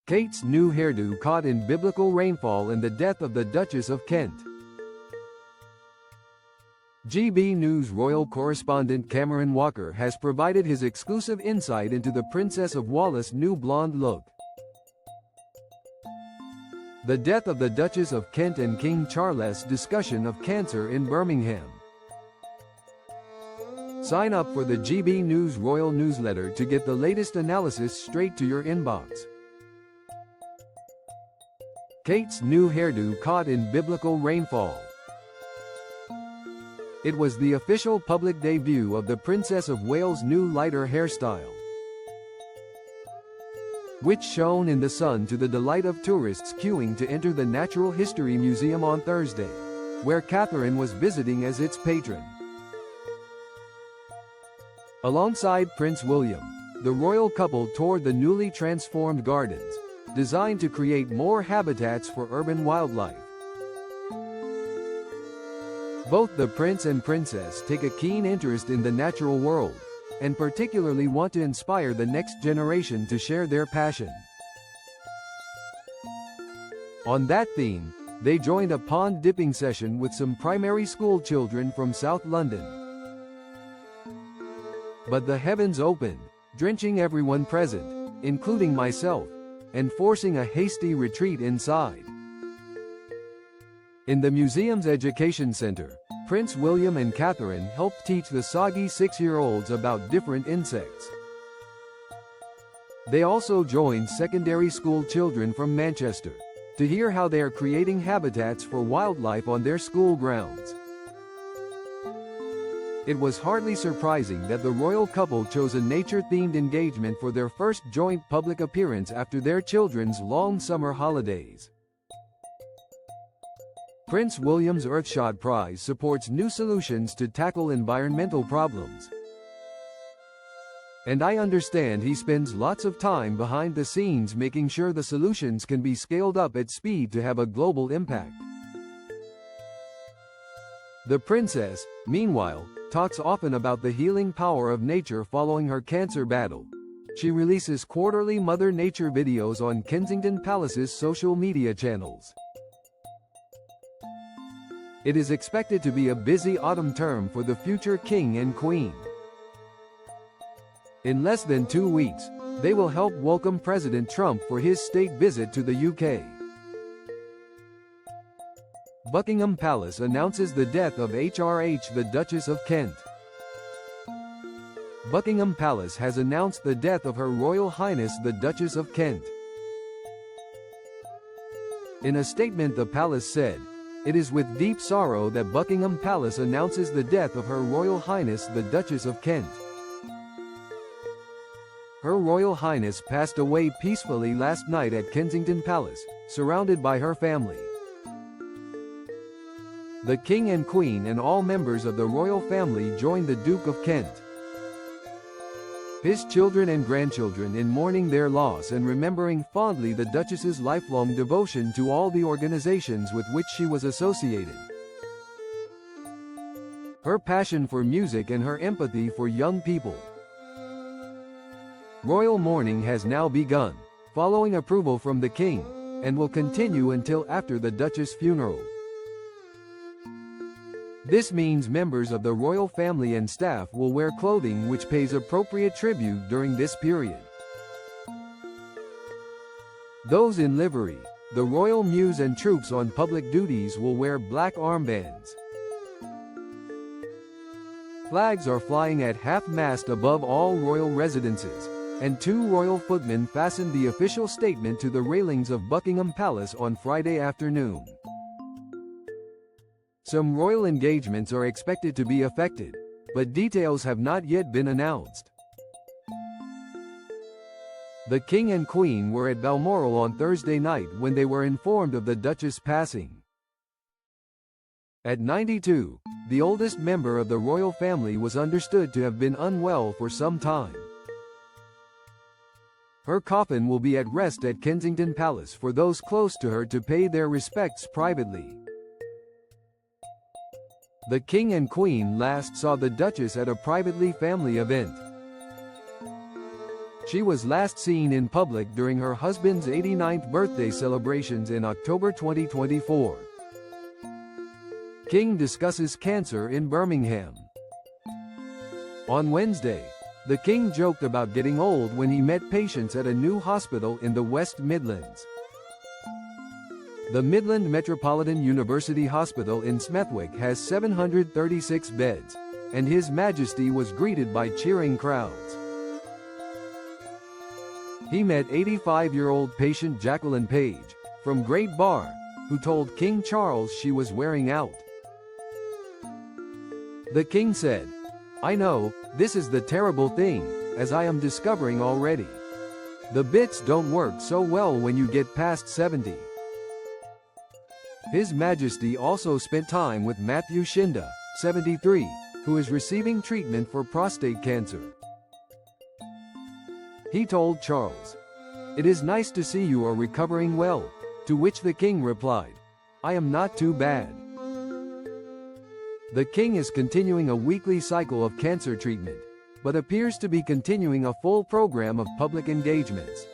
Kate's new hairdo caught in biblical rainfall and the death of the Duchess of Kent. GB News royal correspondent Cameron Walker has provided his exclusive insight into the Princess of Wales' new blonde look. The death of the Duchess of Kent and King Charles' discussion of cancer in Birmingham. Sign up for the GB News royal newsletter to get the latest analysis straight to your inbox. Kate's new hairdo caught in biblical rainfall. It was the official public debut of the Princess of Wales' new lighter hairstyle, which shone in the sun to the delight of tourists queuing to enter the Natural History Museum on Thursday, where Catherine was visiting as its patron. Alongside Prince William, the royal couple toured the newly transformed gardens, designed to create more habitats for urban wildlife. Both the prince and princess take a keen interest in the natural world, and particularly want to inspire the next generation to share their passion. On that theme, they joined a pond dipping session with some primary school children from South London. But the heavens opened, drenching everyone present, including myself, and forcing a hasty retreat inside. In the museum's education center, Prince William and Catherine helped teach the soggy 6-year-olds about different insects. They also joined secondary school children from Manchester to hear how they are creating habitats for wildlife on their school grounds. It was hardly surprising that the royal couple chose a nature-themed engagement for their first joint public appearance after their children's long summer holidays. Prince William's Earthshot Prize supports new solutions to tackle environmental problems. And I understand he spends lots of time behind the scenes making sure the solutions can be scaled up at speed to have a global impact. The princess, meanwhile, talks often about the healing power of nature following her cancer battle. She releases quarterly Mother Nature videos on Kensington Palace's social media channels. It is expected to be a busy autumn term for the future king and queen. In less than 2 weeks, they will help welcome President Trump for his state visit to the UK. Buckingham Palace announces the death of HRH the Duchess of Kent. Buckingham Palace has announced the death of Her Royal Highness the Duchess of Kent. In a statement the palace said, "It is with deep sorrow that Buckingham Palace announces the death of Her Royal Highness the Duchess of Kent. Her Royal Highness passed away peacefully last night at Kensington Palace, surrounded by her family." The King and Queen and all members of the royal family joined the Duke of Kent, his children and grandchildren in mourning their loss and remembering fondly the Duchess's lifelong devotion to all the organizations with which she was associated. Her passion for music and her empathy for young people. Royal mourning has now begun, following approval from the King, and will continue until after the Duchess' funeral. This means members of the royal family and staff will wear clothing which pays appropriate tribute during this period. Those in livery, the royal mews and troops on public duties will wear black armbands. Flags are flying at half-mast above all royal residences, and 2 royal footmen fastened the official statement to the railings of Buckingham Palace on Friday afternoon. Some royal engagements are expected to be affected, but details have not yet been announced. The King and Queen were at Balmoral on Thursday night when they were informed of the Duchess' passing. At 92, the oldest member of the royal family was understood to have been unwell for some time. Her coffin will be at rest at Kensington Palace for those close to her to pay their respects privately. The King and Queen last saw the Duchess at a privately family event. She was last seen in public during her husband's 89th birthday celebrations in October 2024. King discusses cancer in Birmingham. On Wednesday, the King joked about getting old when he met patients at a new hospital in the West Midlands. The Midland Metropolitan University Hospital in Smethwick has 736 beds, and His Majesty was greeted by cheering crowds. He met 85-year-old patient Jacqueline Page, from Great Barr, who told King Charles she was wearing out. The King said, "I know, this is the terrible thing, as I am discovering already. The bits don't work so well when you get past 70. His Majesty also spent time with Matthew Shinda, 73, who is receiving treatment for prostate cancer. He told Charles, "It is nice to see you are recovering well," to which the King replied, "I am not too bad." The King is continuing a weekly cycle of cancer treatment, but appears to be continuing a full program of public engagements.